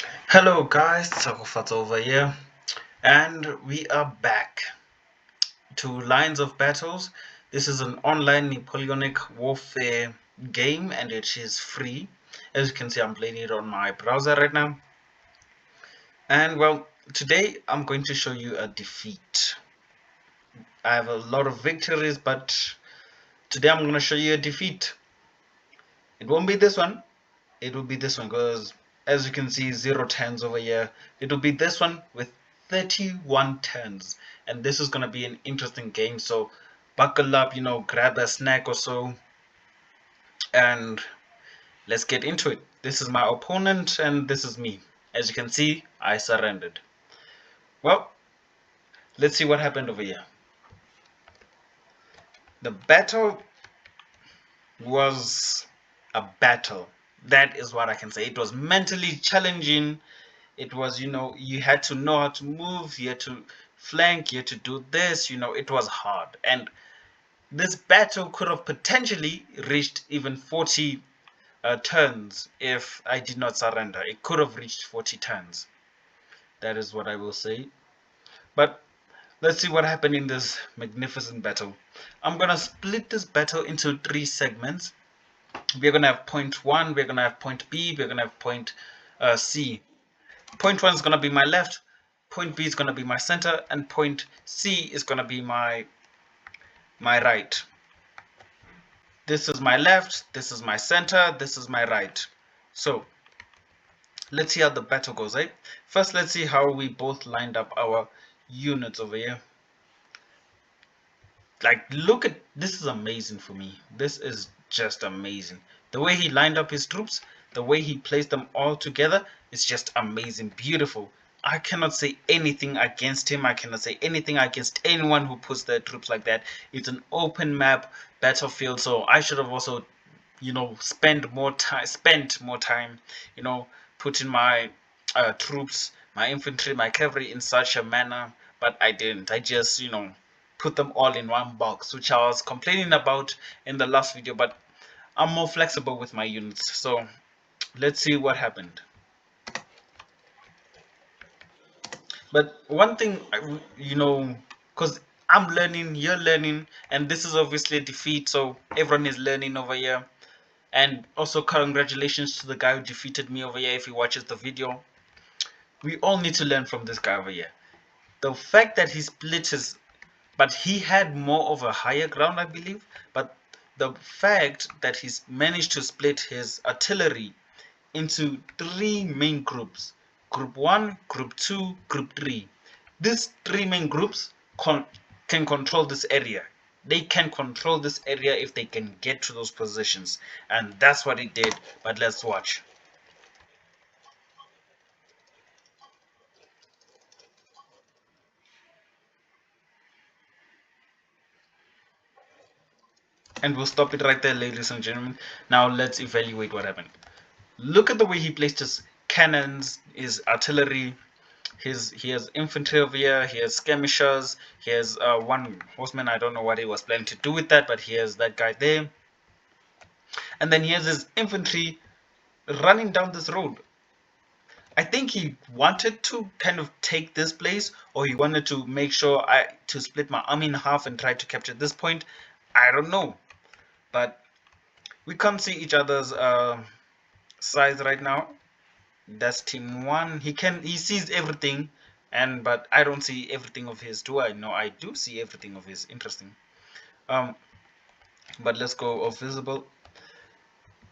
Hello guys, Sakofat over here, and we are back to Lines of Battles. This is an online Napoleonic warfare game and it is free. As you can see, I'm playing it on my browser right now. And well, today I'm going to show you a defeat. I have a lot of victories, but today I'm going to show you a defeat. It won't be this one, it will be this one because as you can see, 0 turns over here. It will be this one with 31 turns, and this is going to be an interesting game. So buckle up, grab a snack or so, and let's get into it. This is my opponent and this is me. As you can see, I surrendered. Well, let's see what happened over here. The battle was a battle. That is what I can say. It was mentally challenging. It was, you had to know how to move, you had to flank, you had to do this, it was hard. And this battle could have potentially reached even 40 turns if I did not surrender. It could have reached 40 turns. That is what I will say. But let's see what happened in this magnificent battle. I'm going to split this battle into 3 segments. We're going to have point 1, we're going to have point B, we're going to have point C. Point 1 is going to be my left, point B is going to be my center, and point C is going to be my right. This is my left, this is my center, this is my right. So let's see how the battle goes, right? First, let's see how we both lined up our units over here. Like, look at this, is amazing for me. This is just amazing. The way he lined up his troops, the way he placed them all together, is just amazing, beautiful. I cannot say anything against him. I cannot say anything against anyone who puts their troops like that. It's an open map battlefield, so I should have also, spent more time, putting my troops, my infantry, my cavalry in such a manner, but I didn't. I just, put them all in one box, which I was complaining about in the last video, but I'm more flexible with my units. So let's see what happened. But one thing, because I'm learning, you're learning, and this is obviously a defeat, so everyone is learning over here. And also, congratulations to the guy who defeated me over here if he watches the video. We all need to learn from this guy over here. The fact that he split his, but he had more of a higher ground, I believe. But the fact that he's managed to split his artillery into 3 main groups: Group 1, Group 2, Group 3. These 3 main groups can control this area. They can control this area if they can get to those positions. And that's what he did. But let's watch. And we'll stop it right there, ladies and gentlemen. Now let's evaluate what happened. Look at the way he placed his cannons, his artillery. He has infantry over here. He has skirmishers. He has one horseman. I don't know what he was planning to do with that, but he has that guy there. And then he has his infantry running down this road. I think he wanted to kind of take this place, or he wanted to make sure to split my army in half and try to capture this point. I don't know, but we can't see each other's size right now. That's team 1. He sees everything, but I don't see everything of his. Do I? No, I do see everything of his. Interesting. Um, but let's go off visible.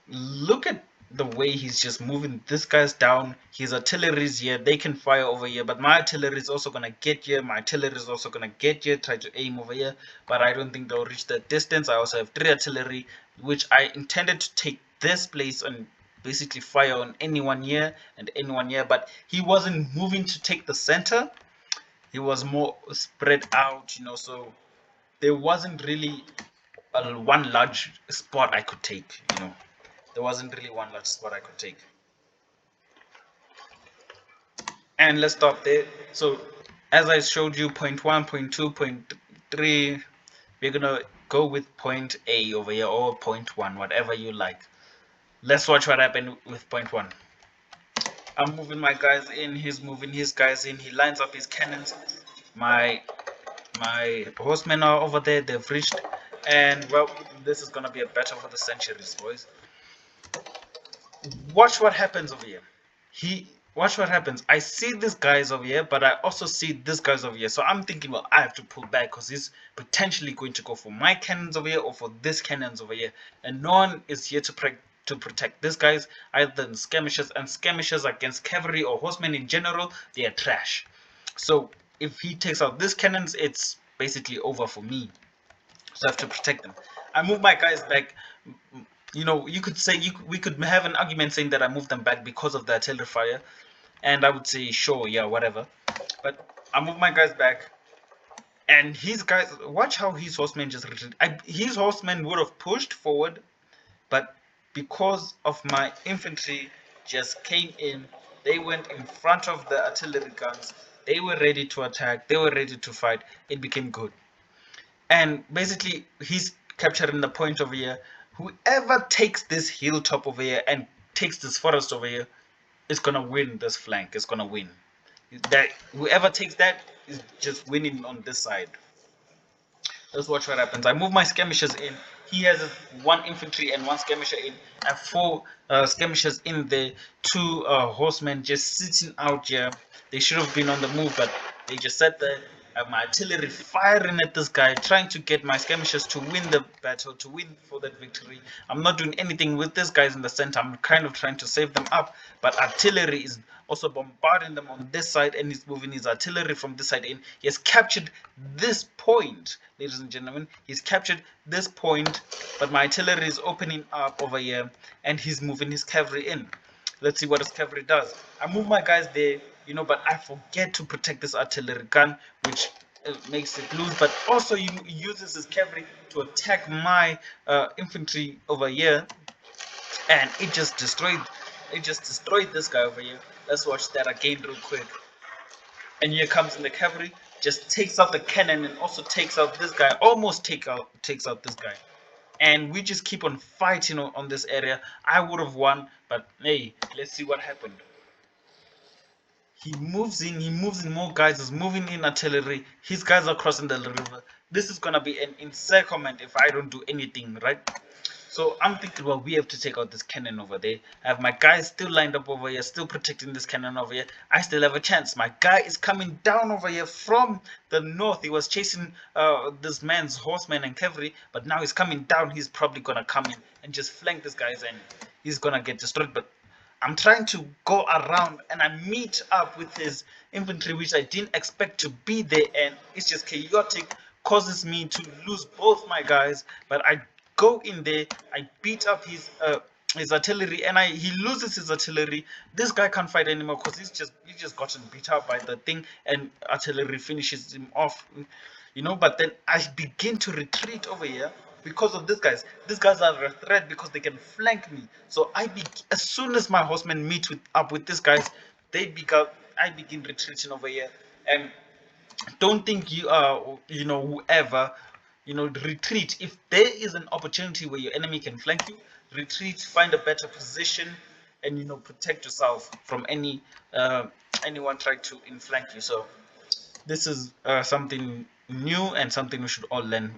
Look at the way he's just moving this guy's down. His artillery is here. They can fire over here, but my artillery is also gonna get here. My artillery is also gonna get here. Try to aim over here, but I don't think they'll reach that distance. I also have 3 artillery, which I intended to take this place and basically fire on anyone here and anyone here, but he wasn't moving to take the center. He was more spread out, so there wasn't really one large spot I could take. There wasn't really one large spot I could take. And let's stop there. So as I showed you, point 1, point 2, point 3, we're gonna go with point A over here, or point 1, whatever you like. Let's watch what happened with point 1. I'm moving my guys in. He's moving his guys in. He lines up his cannons. My horsemen are over there. They've reached, and well, this is gonna be a battle for the centuries, boys. Watch what happens over here. Watch what happens. I see this guys over here, but I also see this guys over here. So I'm thinking, well, I have to pull back because he's potentially going to go for my cannons over here or for this cannons over here, and no one is here to protect this guys either than skirmishers, and skirmishers against cavalry or horsemen in general, they are trash. So if he takes out this cannons, it's basically over for me. So I have to protect them. I move my guys back. You could say we could have an argument saying that I moved them back because of the artillery fire, and I would say sure, yeah, whatever. But I move my guys back, and his guys. Watch how his horsemen just retreat. His horsemen would have pushed forward, but because of my infantry just came in, they went in front of the artillery guns. They were ready to attack. They were ready to fight. It became good. And basically, he's capturing the point over here. Whoever takes this hilltop over here and takes this forest over here is gonna win this flank. Is gonna win. That whoever takes that is just winning on this side. Let's watch what happens. I move my skirmishers in. He has one infantry and one skirmisher in, and four skirmishers in there. Two horsemen just sitting out here. They should have been on the move, but they just sat there. I have my artillery firing at this guy, trying to get my skirmishers to win the battle, to win for that victory. I'm not doing anything with these guys in the center. I'm kind of trying to save them up, but artillery is also bombarding them on this side, and he's moving his artillery from this side in. He has captured this point, ladies and gentlemen. He's captured this point, but my artillery is opening up over here, and he's moving his cavalry in. Let's see what his cavalry does. I move my guys there, but I forget to protect this artillery gun, which makes it lose. But also, he uses his cavalry to attack my infantry over here, and it just destroyed this guy over here. Let's watch that again real quick. And here comes in the cavalry, just takes out the cannon and also takes out this guy. Almost takes out this guy. And we just keep on fighting on this area. I would have won, but hey, let's see what happened. He moves in more guys. He's moving in artillery. His guys are crossing the river. This is gonna be an encirclement if I don't do anything, right? So I'm thinking, well, we have to take out this cannon over there. I have my guys still lined up over here, still protecting this cannon over here. I still have a chance. My guy is coming down over here from the north. He was chasing this man's horsemen and cavalry, but now he's coming down. He's probably gonna come in and just flank this guys, and he's gonna get destroyed. But I'm trying to go around, and I meet up with his infantry, which I didn't expect to be there, and it's just chaotic, causes me to lose both my guys. But I go in there, I beat up his artillery, and he loses his artillery. This guy can't fight anymore because he's just gotten beat up by the thing, and artillery finishes him off, But then I begin to retreat over here because of these guys. These guys are a threat because they can flank me. So as soon as my horsemen meet up with these guys, I begin retreating over here. And don't think you are, whoever, retreat. If there is an opportunity where your enemy can flank you, retreat, find a better position, and protect yourself from anyone trying to flank you. So this is something new and something we should all learn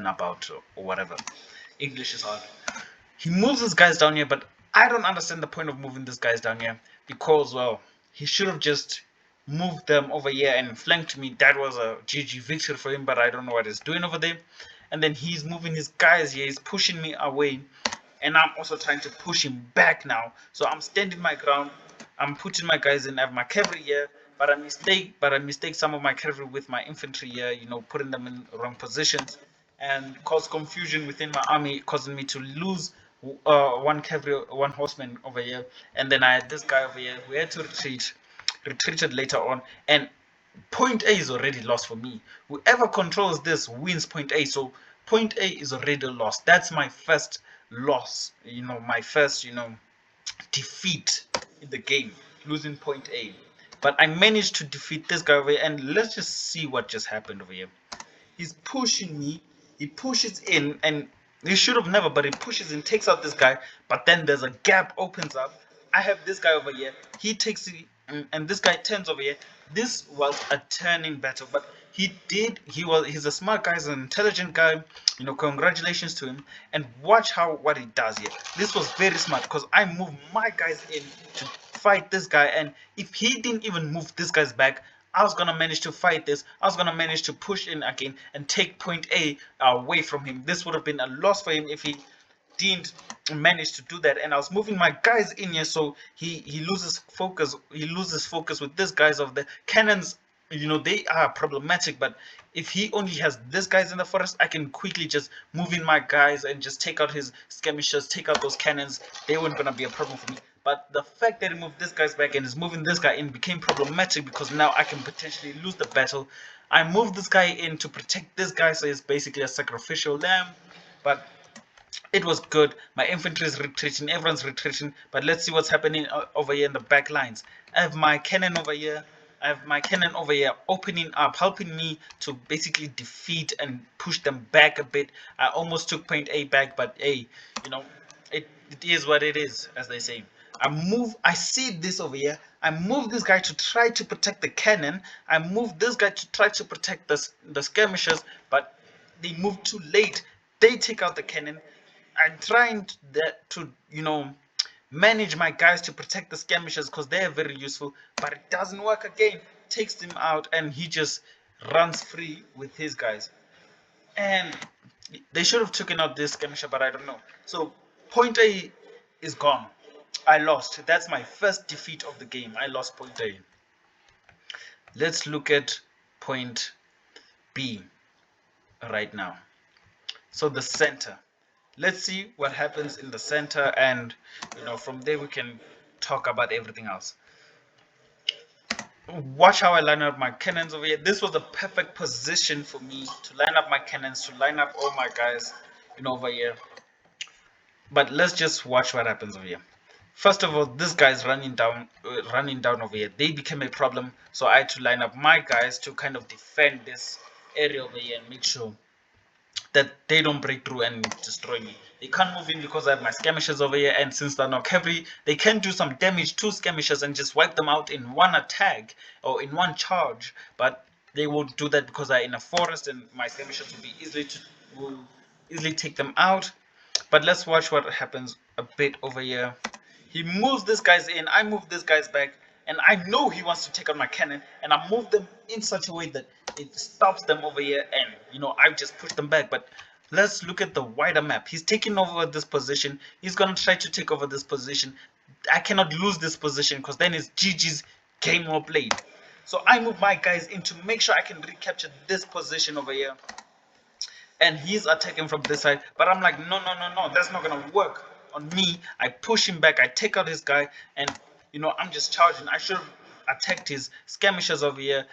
about, or whatever. English is hard. He moves his guys down here, but I don't understand the point of moving these guys down here, because, well, he should have just moved them over here and flanked me. That was a GG victory for him, but I don't know what he's doing over there. And then he's moving his guys here. He's pushing me away, and I'm also trying to push him back now. So I'm standing my ground. I'm putting my guys in. I have my cavalry here, but I mistake some of my cavalry with my infantry here, putting them in wrong positions, and cause confusion within my army, causing me to lose one cavalry, one horseman over here. And then I had this guy over here who had to retreated later on, and point A is already lost for me. Whoever controls this wins point A, so point A is already lost. That's my first loss, my first, defeat in the game, losing point A. But I managed to defeat this guy over here, and let's just see what just happened over here. He's pushing me, he pushes in, and he should have never, but he pushes in, takes out this guy, but then there's a gap opens up. I have this guy over here. He takes it, and this guy turns over here. This was a turning battle, but he's a smart guy, he's an intelligent guy. Congratulations to him. And watch what he does here. This was very smart because I moved my guys in to fight this guy, and if he didn't even move this guy's back, I was gonna manage to fight this. I was gonna manage to push in again and take point A away from him. This would have been a loss for him if he didn't manage to do that. And I was moving my guys in here, so he loses focus. He loses focus with this guys of the cannons. They are problematic, but if he only has this guys in the forest, I can quickly just move in my guys and just take out his skirmishers, take out those cannons. They weren't gonna be a problem for me. But the fact that he moved this guy's back and is moving this guy in became problematic because now I can potentially lose the battle. I moved this guy in to protect this guy, so it's basically a sacrificial lamb. But it was good. My infantry is retreating, everyone's retreating, but let's see what's happening over here in the back lines. I have my cannon over here. Opening up, helping me to basically defeat and push them back a bit. I almost took point A back, but hey, it is what it is, as they say. I see this over here. I move this guy to try to protect the cannon. I move this guy to try to protect the skirmishers, but they move too late. They take out the cannon. I'm trying to manage my guys to protect the skirmishers because they're very useful, but it doesn't work again. Takes them out, and he just runs free with his guys. And they should have taken out this skirmisher, but I don't know. So point A is gone. I lost. That's my first defeat of the game. I lost point A. Let's look at point B right now. So the center. Let's see what happens in the center, and from there we can talk about everything else. Watch how I line up my cannons over here. This was the perfect position for me to line up my cannons, to line up all my guys over here. But let's just watch what happens over here. First of all, this guy's running down over here. They became a problem, so I had to line up my guys to kind of defend this area over here and make sure that they don't break through and destroy me. They can't move in because I have my skirmishers over here, and since they're not cavalry, they can do some damage to skirmishers and just wipe them out in one attack or in one charge, but they won't do that because they're in a forest and my skirmishers will easily take them out. But let's watch what happens a bit over here. He moves these guys in, I move these guys back, and I know he wants to take out my cannon, and I move them in such a way that it stops them over here, and I just push them back. But let's look at the wider map. He's taking over this position. He's gonna try to take over this position. I cannot lose this position because then it's GG's, game well played. So I move my guys in to make sure I can recapture this position over here. And he's attacking from this side, but I'm like, no, that's not gonna work on me. I push him back, I take out his guy, and I'm just charging. I should have attacked his skirmishers over here,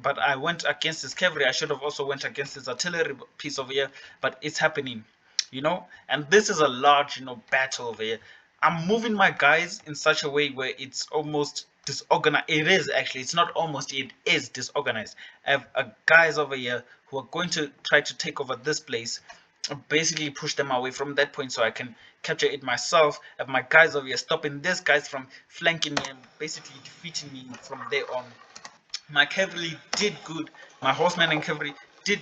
but I went against his cavalry. I should have also went against his artillery piece over here, but it's happening, and this is a large battle over here. I'm moving my guys in such a way where it's almost disorganized. It is actually, it's not almost, it is disorganized. I have guys over here who are going to try to take over this place, basically push them away from that point so I can capture it myself. I have my guys over here stopping these guys from flanking me and basically defeating me from there on. My cavalry did good. My horsemen and cavalry did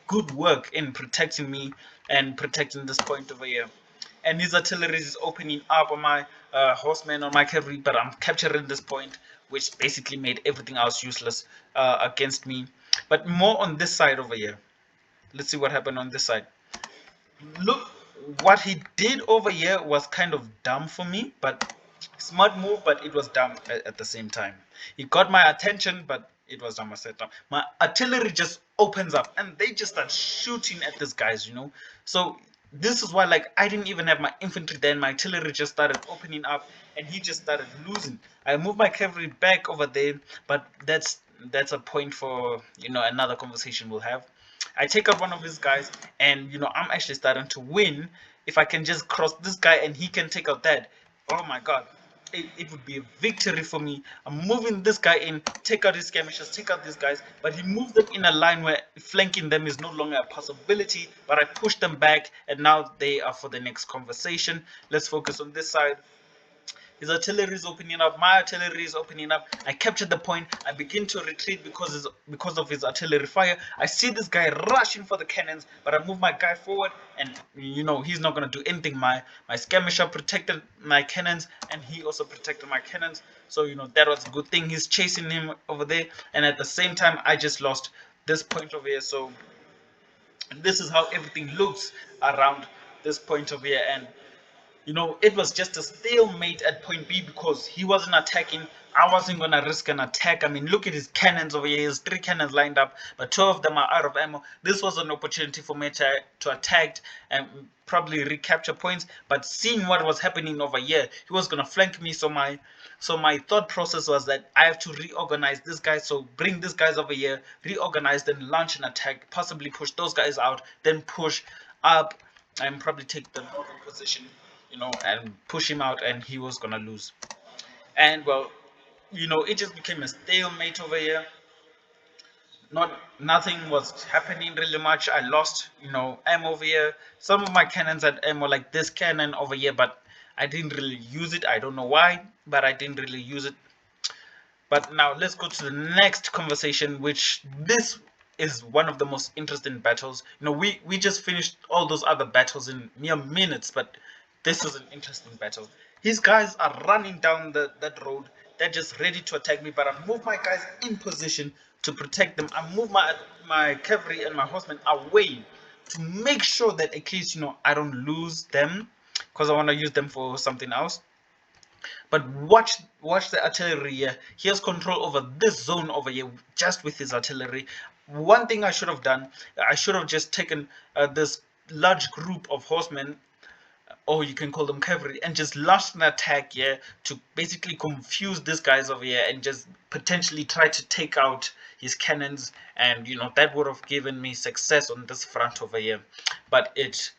good work in protecting me and protecting this point over here. And his artillery is opening up on my horsemen, on my cavalry, but I'm capturing this point, which basically made everything else useless against me. But more on this side over here. Let's see what happened on this side. Look, what he did over here was kind of dumb for me, but smart move, but it was dumb at the same time. He got my attention, but it was dumb at the same time. My artillery just opens up and they just start shooting at these guys, So this is why, like, I didn't even have my infantry there, and my artillery just started opening up and he just started losing. I moved my cavalry back over there, but that's a point for another conversation we'll have. I take out one of his guys, and I'm actually starting to win. If I can just cross this guy and he can take out that, oh my god, it would be a victory for me. I'm moving this guy in, take out his skirmishers, take out these guys, but he moved them in a line where flanking them is no longer a possibility, but I push them back, and now they are for the next conversation. Let's focus on this side. His artillery is opening up. My artillery is opening up. I capture the point. I begin to retreat because of his artillery fire. I see this guy rushing for the cannons, but I move my guy forward, and he's not gonna do anything. My skirmisher protected my cannons, and he also protected my cannons. So that was a good thing. He's chasing him over there, and at the same time, I just lost this point over here. So this is how everything looks around this point over here, and it was just a stalemate at point B because he wasn't attacking. I wasn't gonna risk an attack. I mean, look at his cannons over here. He has 3 cannons lined up, but 2 of them are out of ammo. This was an opportunity for me to attack and probably recapture points. But seeing what was happening over here, he was gonna flank me. So my thought process was that I have to reorganize this guy. So bring these guys over here, reorganize, then launch an attack, possibly push those guys out, then push up and probably take the northern position, and push him out, and he was gonna lose. And well, it just became a stalemate over here. Nothing was happening really much. I lost, ammo over here. Some of my cannons had ammo, like this cannon over here, but I didn't really use it. I don't know why, but I didn't really use it. But now let's go to the next conversation, which this is one of the most interesting battles. We just finished all those other battles in mere minutes, but this is an interesting battle. His guys are running down that road. They're just ready to attack me, but I move my guys in position to protect them. I move my cavalry and my horsemen away to make sure that at least I don't lose them, because I want to use them for something else. But watch the artillery here. He has control over this zone over here just with his artillery. One thing I should have done, I should have just taken this large group of horsemen, or you can call them cavalry, and just launched an attack here to basically confuse these guys over here and just potentially try to take out his cannons, and that would have given me success on this front over here. But it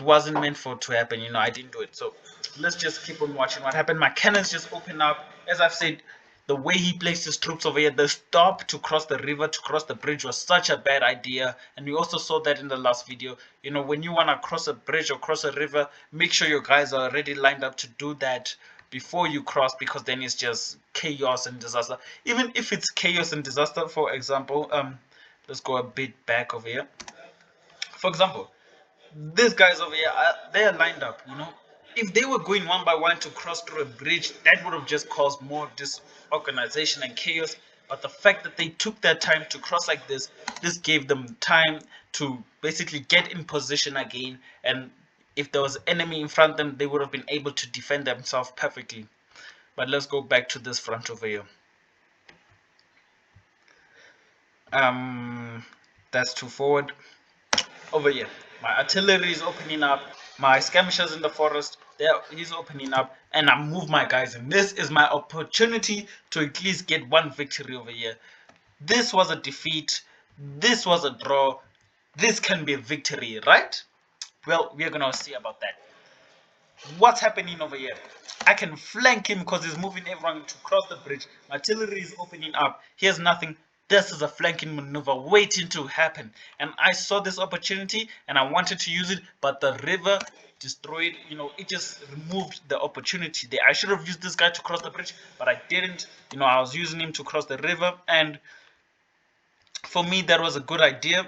wasn't meant for it to happen. I didn't do it. So let's just keep on watching what happened. My cannons just open up. As I've said, the way he placed his troops over here, the stop to cross the river, to cross the bridge, was such a bad idea. And we also saw that in the last video. When you want to cross a bridge or cross a river, make sure your guys are already lined up to do that before you cross, because then it's just chaos and disaster. Even if it's chaos and disaster, for example, let's go a bit back over here. For example, these guys over here, they're lined up. If they were going one by one to cross through a bridge, that would have just caused more disorganization and chaos. But the fact that they took their time to cross like this gave them time to basically get in position again. And if there was enemy in front of them, they would have been able to defend themselves perfectly. But let's go back to this front over here. That's too forward. Over here, my artillery is opening up. My skirmishers in the forest, he's opening up, and I move my guys in. This is my opportunity to at least get one victory over here. This was a defeat. This was a draw. This can be a victory, right? Well, we're gonna see about that. What's happening over here? I can flank him because he's moving everyone to cross the bridge. My artillery is opening up. Here's nothing. This is a flanking maneuver waiting to happen, and I saw this opportunity and I wanted to use it, but the river destroyed. It just removed the opportunity there. I should have used this guy to cross the bridge, but I didn't. I was using him to cross the river, and for me that was a good idea.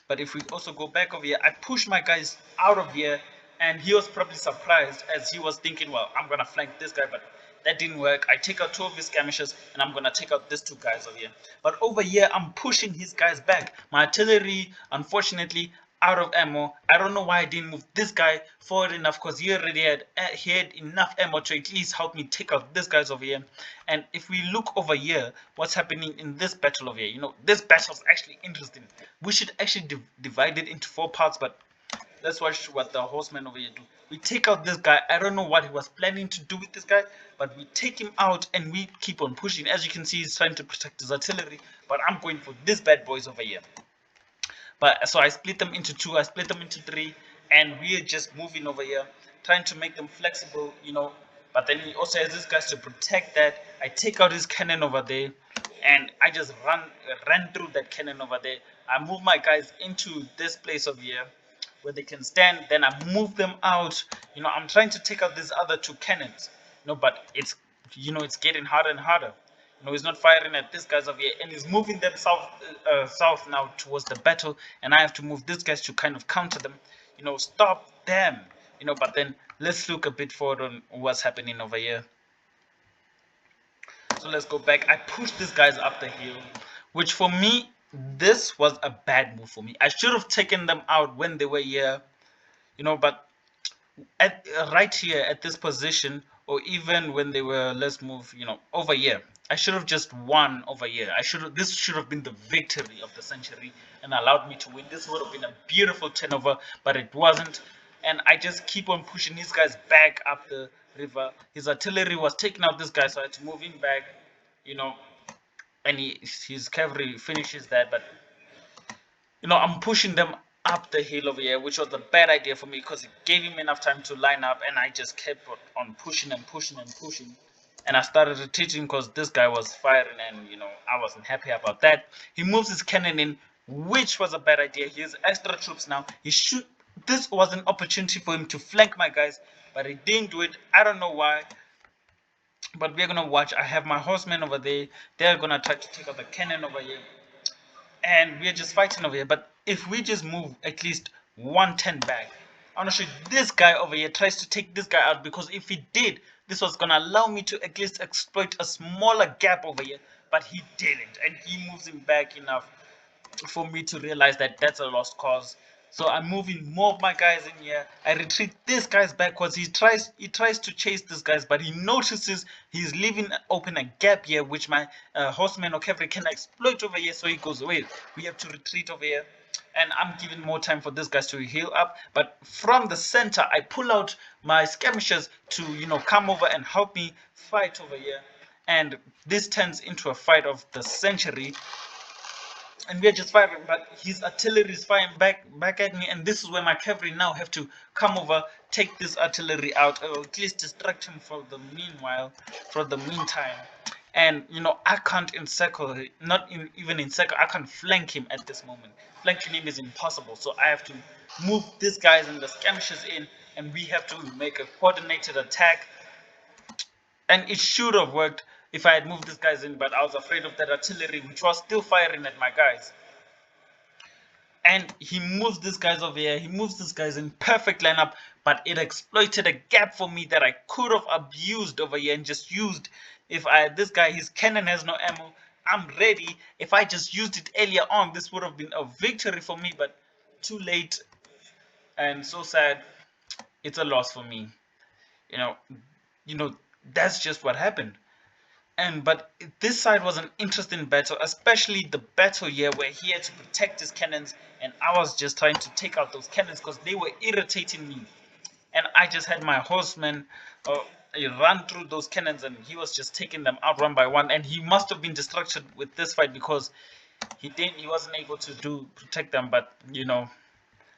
But if we also go back over here, I pushed my guys out of here, and he was probably surprised, as he was thinking, well, I'm gonna flank this guy, but that didn't work. I take out 2 of his skirmishers, and I'm gonna take out these 2 guys over here. But over here, I'm pushing his guys back. My artillery, unfortunately, out of ammo. I don't know why I didn't move this guy forward enough, because he already had enough ammo to at least help me take out this guys over here. And if we look over here, what's happening in this battle over here, this battle is actually interesting. We should actually divide it into 4 parts, but let's watch what the horsemen over here do. We take out this guy. I don't know what he was planning to do with this guy, but we take him out and we keep on pushing. As you can see, he's trying to protect his artillery, but I'm going for these bad boys over here. But so I split them into 2, I split them into 3, and we're just moving over here, trying to make them flexible, But then he also has these guys to protect that. I take out his cannon over there, and I just ran through that cannon over there. I move my guys into this place over here, where they can stand. Then I move them out. I'm trying to take out these other two cannons. But it's getting harder and harder. He's not firing at this guys over here, and he's moving them south now towards the battle, and I have to move these guys to kind of counter them. Stop them. But then let's look a bit forward on what's happening over here. So let's go back. I pushed these guys up the hill, which for me, this was a bad move for me. I should have taken them out when they were here, but at right here at this position, or even when they were, let's move, over here, I should have just won over here. This should have been the victory of the century and allowed me to win. This would have been a beautiful turnover, but it wasn't. And I just keep on pushing these guys back up the river. His artillery was taking out this guy, so I had to move him back, and his cavalry finishes that. But I'm pushing them up the hill over here, which was a bad idea for me because it gave him enough time to line up, and I just kept on pushing and pushing and pushing. And I started retreating because this guy was firing, and I wasn't happy about that. He moves his cannon in, which was a bad idea. He has extra troops now. This was an opportunity for him to flank my guys, but he didn't do it. I don't know why. But we're gonna watch. I have my horsemen over there. They're gonna try to take out the cannon over here, and we're just fighting over here. But if we just move at least 110 back, honestly, this guy over here tries to take this guy out, because if he did, this was gonna allow me to at least exploit a smaller gap over here, but he didn't, and he moves him back enough for me to realize that that's a lost cause. So I'm moving more of my guys in here. I retreat this guys backwards. He tries to chase these guys, but he notices he's leaving open a gap here, which my horseman or cavalry can exploit over here. So he goes, wait, we have to retreat over here. And I'm giving more time for these guys to heal up. But from the center, I pull out my skirmishers to come over and help me fight over here. And this turns into a fight of the century, and we are just firing, but his artillery is firing back at me, and this is where my cavalry now have to come over, take this artillery out, or at least distract him for the meantime. And I can't encircle, even encircle, I can't flank him at this moment. Flanking him is impossible, so I have to move these guys and the skirmishers in, and we have to make a coordinated attack. And it should have worked if I had moved these guys in, but I was afraid of that artillery, which was still firing at my guys. And he moves these guys over here. He moves these guys in perfect lineup, but it exploited a gap for me that I could have abused over here and just used. If this guy, his cannon has no ammo, I'm ready. If I just used it earlier on, this would have been a victory for me, but too late. And so sad. It's a loss for me. That's just what happened. But this side was an interesting battle, especially the battle here where he had to protect his cannons, and I was just trying to take out those cannons because they were irritating me. And I just had my horseman run through those cannons, and he was just taking them out one by one. And he must have been distracted with this fight because he wasn't able to protect them. But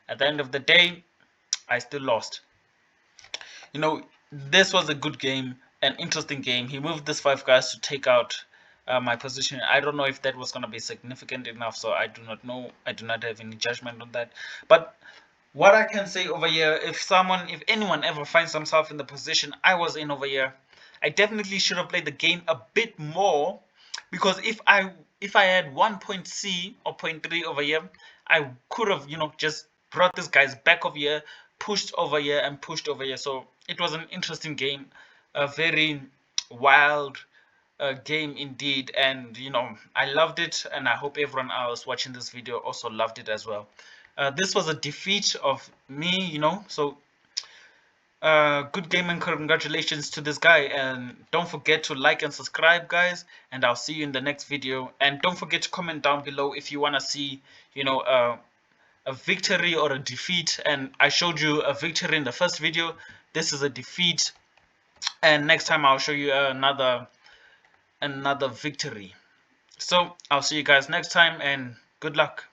at the end of the day, I still lost. This was a good game, an interesting game. He moved these 5 guys to take out my position. I don't know if that was going to be significant enough, so I do not know. I do not have any judgment on that. But what I can say over here, if anyone ever finds themselves in the position I was in over here, I definitely should have played the game a bit more, because if I had 1.C or 0.3 over here, I could have just brought these guys back over here, pushed over here and pushed over here. So it was an interesting game, a very wild game indeed, and I loved it, and I hope everyone else watching this video also loved it as well. This was a defeat of me, so good game, and congratulations to this guy. And don't forget to like and subscribe, guys, and I'll see you in the next video. And don't forget to comment down below if you want to see a victory or a defeat. And I showed you a victory in the first video. This is a defeat, and next time I'll show you another victory. So I'll see you guys next time, and good luck.